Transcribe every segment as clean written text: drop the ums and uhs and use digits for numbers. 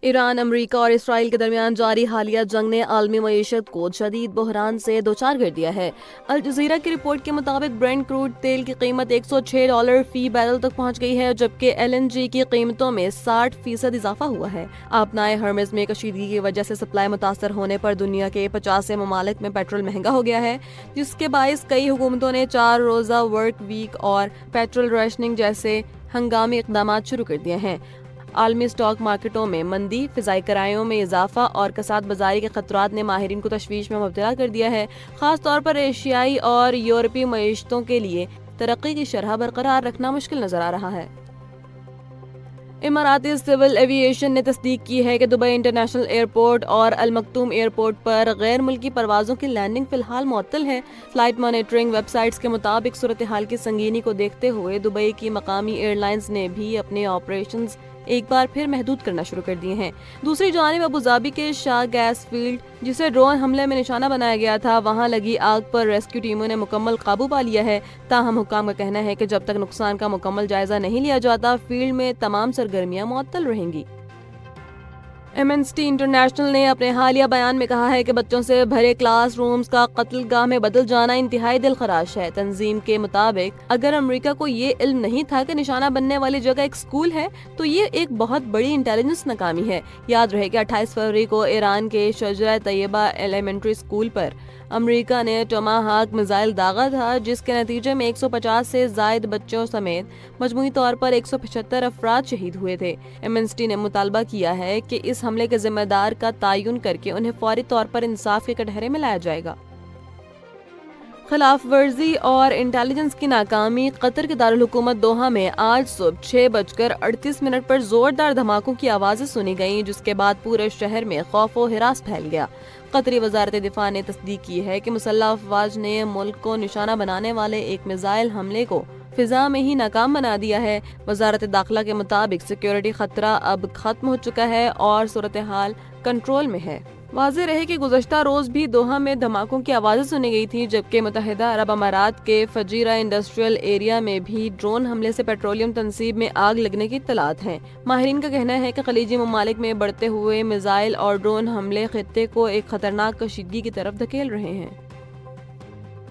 ایران، امریکہ اور اسرائیل کے درمیان جاری حالیہ جنگ نے عالمی معیشت کو شدید بحران سے دوچار کر دیا ہے۔ الجزیرہ کی رپورٹ کے مطابق برنٹ کروڈ تیل کی قیمت $106 فی بیرل تک پہنچ گئی ہے، جبکہ LNG کی قیمتوں میں 60% اضافہ ہوا ہے۔ آبنائے ہرمز میں کشیدگی کی وجہ سے سپلائی متاثر ہونے پر دنیا کے 50 ممالک میں پیٹرول مہنگا ہو گیا ہے، جس کے باعث کئی حکومتوں نے 4 روزہ ورک ویک اور پیٹرول ریشننگ جیسے ہنگامی اقدامات شروع کر دیے ہیں۔ عالمی اسٹاک مارکیٹوں میں مندی، فضائی کرایوں میں اضافہ اور کساد بازاری کے خطرات نے ماہرین کو تشویش میں مبتلا کر دیا ہے، خاص طور پر ایشیائی اور یورپی معیشتوں کے لیے ترقی کی شرح برقرار رکھنا مشکل نظر آ رہا ہے۔ اماراتی سول ایوی ایشن نے تصدیق کی ہے کہ دبئی انٹرنیشنل ایئرپورٹ اور المکتوم ایئرپورٹ پر غیر ملکی پروازوں کی لینڈنگ فی الحال معطل ہے۔ فلائٹ مانیٹرنگ ویب سائٹس کے مطابق صورتحال کی سنگینی کو دیکھتے ہوئے دبئی کی مقامی ایئر لائنز نے بھی اپنے آپریشنز ایک بار پھر محدود کرنا شروع کر دیے ہیں۔ دوسری جانب ابوظہبی کے شاہ گیس فیلڈ، جسے ڈرون حملے میں نشانہ بنایا گیا تھا، وہاں لگی آگ پر ریسکیو ٹیموں نے مکمل قابو پا لیا ہے۔ تاہم حکام کا کہنا ہے کہ جب تک نقصان کا مکمل جائزہ نہیں لیا جاتا، فیلڈ میں تمام سرگرمیاں معطل رہیں گی۔ ایمنسٹی انٹرنیشنل نے اپنے حالیہ بیان میں کہا ہے کہ بچوں سے بھرے کلاس رومز کا قتل گاہ میں بدل جانا انتہائی دل خراش ہے۔ تنظیم کے مطابق اگر امریکہ کو یہ علم نہیں تھا کہ نشانہ بننے والی جگہ ایک اسکول ہے تو یہ ایک بہت بڑی انٹیلیجنس ناکامی ہے۔ یاد رہے کہ 28 فروری کو ایران کے شجرہ طیبہ ایلیمنٹری اسکول پر امریکہ نے ٹوماہاک میزائل داغا تھا، جس کے نتیجے میں 150 سے زائد بچوں سمیت مجموعی طور پر 175 افراد شہید ہوئے تھے۔ ایمنسٹی نے مطالبہ کیا ہے کہ اس حملے کے ذمہ دار کا تعین کر کے انہیں فوری طور پر انصاف کے کٹہرے میں لایا جائے گا۔ خلاف ورزی اور انٹیلیجنس کی ناکامی۔ قطر کے دارالحکومت دوحہ میں آج صبح 6:38 پر زوردار دھماکوں کی آوازیں سنی گئیں، جس کے بعد پورے شہر میں خوف و ہراس پھیل گیا۔ قطری وزارت دفاع نے تصدیق کی ہے کہ مسلح افواج نے ملک کو نشانہ بنانے والے ایک میزائل حملے کو فضا میں ہی ناکام بنا دیا ہے۔ وزارت داخلہ کے مطابق سیکیورٹی خطرہ اب ختم ہو چکا ہے اور صورتحال کنٹرول میں ہے۔ واضح رہے کہ گزشتہ روز بھی دوحہ میں دھماکوں کی آوازیں سنی گئی تھی، جبکہ متحدہ عرب امارات کے فجیرہ انڈسٹریل ایریا میں بھی ڈرون حملے سے پیٹرولیم تنصیب میں آگ لگنے کی اطلاعات ہیں۔ ماہرین کا کہنا ہے کہ خلیجی ممالک میں بڑھتے ہوئے میزائل اور ڈرون حملے خطے کو ایک خطرناک کشیدگی کی طرف دھکیل رہے ہیں۔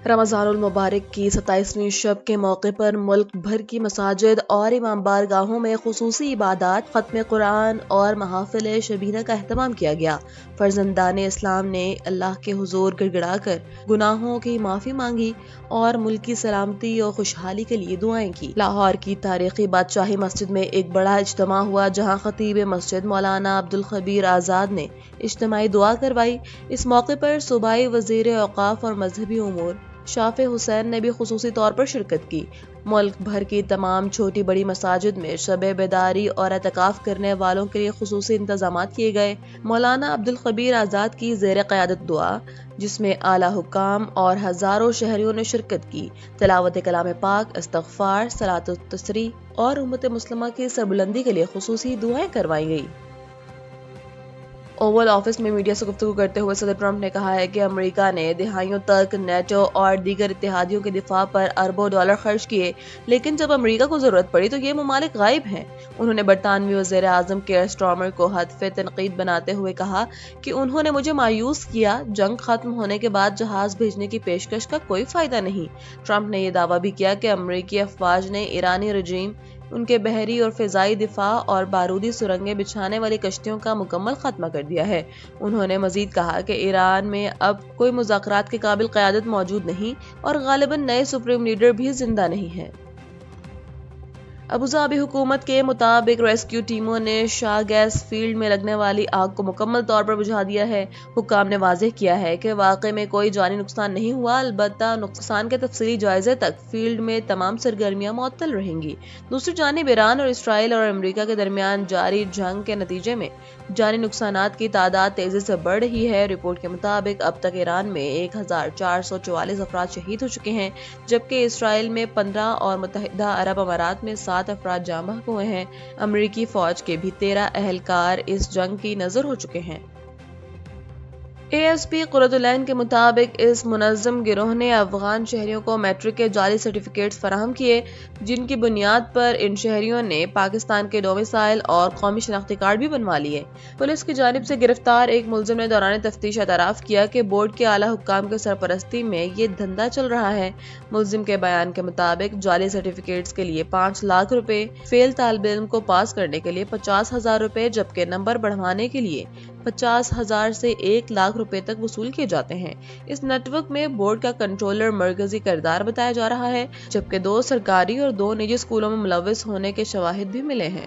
رمضان المبارک کی 27ویں شب کے موقع پر ملک بھر کی مساجد اور امام بارگاہوں میں خصوصی عبادات، ختم قرآن اور محافل شبینہ کا اہتمام کیا گیا۔ فرزندان اسلام نے اللہ کے حضور گڑ گڑا کر گناہوں کی معافی مانگی اور ملک کی سلامتی اور خوشحالی کے لیے دعائیں کی۔ لاہور کی تاریخی بادشاہی مسجد میں ایک بڑا اجتماع ہوا، جہاں خطیب مسجد مولانا عبدالخبیر آزاد نے اجتماعی دعا کروائی۔ اس موقع پر صوبائی وزیر اوقاف اور مذہبی امور شافع حسین نے بھی خصوصی طور پر شرکت کی۔ ملک بھر کی تمام چھوٹی بڑی مساجد میں شب بیداری اور اعتکاف کرنے والوں کے لیے خصوصی انتظامات کیے گئے۔ مولانا عبدالخبیر آزاد کی زیر قیادت دعا، جس میں اعلیٰ حکام اور ہزاروں شہریوں نے شرکت کی، تلاوت کلام پاک، استغفار، صلاۃ التسبیح اور امت مسلمہ کی سربلندی کے لیے خصوصی دعائیں کروائی گئی۔ اوول آفس میں میڈیا سے گفتگو کرتے ہوئے صدر ٹرمپ نے کہا ہے کہ امریکہ نے دہائیوں تک نیٹو اور دیگر اتحادیوں کے دفاع پر اربوں ڈالر خرچ کیے، لیکن جب امریکہ کو ضرورت پڑی تو یہ ممالک غائب ہیں۔ انہوں نے برطانوی وزیر اعظم کیئر سٹارمر کو ہدف تنقید بناتے ہوئے کہا کہ انہوں نے مجھے مایوس کیا، جنگ ختم ہونے کے بعد جہاز بھیجنے کی پیشکش کا کوئی فائدہ نہیں۔ ٹرمپ نے یہ دعویٰ بھی کیا کہ امریکی افواج نے ایرانی رجیم، ان کے بحری اور فضائی دفاع اور بارودی سرنگیں بچھانے والی کشتیوں کا مکمل خاتمہ کر دیا ہے۔ انہوں نے مزید کہا کہ ایران میں اب کوئی مذاکرات کے قابل قیادت موجود نہیں اور غالباً نئے سپریم لیڈر بھی زندہ نہیں ہے۔ ابوظہبی حکومت کے مطابق ریسکیو ٹیموں نے شاہ گیس فیلڈ میں لگنے والی آگ کو مکمل طور پر بجھا دیا ہے۔ حکام نے واضح کیا ہے کہ واقعے میں کوئی جانی نقصان نہیں ہوا، البتہ نقصان کے تفصیلی جائزے تک فیلڈ میں تمام سرگرمیاں معطل رہیں گی۔ دوسری جانب ایران اور اسرائیل اور امریکہ کے درمیان جاری جنگ کے نتیجے میں جانی نقصانات کی تعداد تیزی سے بڑھ رہی ہے۔ رپورٹ کے مطابق اب تک ایران میں 1444 افراد شہید ہو چکے ہیں، جبکہ اسرائیل میں 15 اور متحدہ عرب امارات میں 7 افراد جاں بحق ہوئے ہیں۔ امریکی فوج کے بھی 13 اہلکار اس جنگ کی نذر ہو چکے ہیں۔ ASP قرۃالعین کے مطابق اس منظم گروہ نے افغان شہریوں کو میٹرک کے جعلی سرٹیفکیٹس فراہم کیے، جن کی بنیاد پر ان شہریوں نے پاکستان کے ڈومیسائل اور قومی شناختی کارڈ بھی بنوا لیے۔ پولیس کی جانب سے گرفتار ایک ملزم نے دوران تفتیش اعتراف کیا کہ بورڈ کے اعلیٰ حکام کے سرپرستی میں یہ دھندا چل رہا ہے۔ ملزم کے بیان کے مطابق جعلی سرٹیفکیٹس کے لیے 5 لاکھ روپے، فیل طالب علم کو پاس کرنے کے لیے 50,000 روپے، جبکہ نمبر بڑھوانے کے لیے 50,000 سے 1 لاکھ روپے تک وصول کیے جاتے ہیں۔ اس نیٹ ورک میں بورڈ کا کنٹرولر مرکزی کردار بتایا جا رہا ہے، جبکہ 2 سرکاری اور 2 نجی اسکولوں میں ملوث ہونے کے شواہد بھی ملے ہیں۔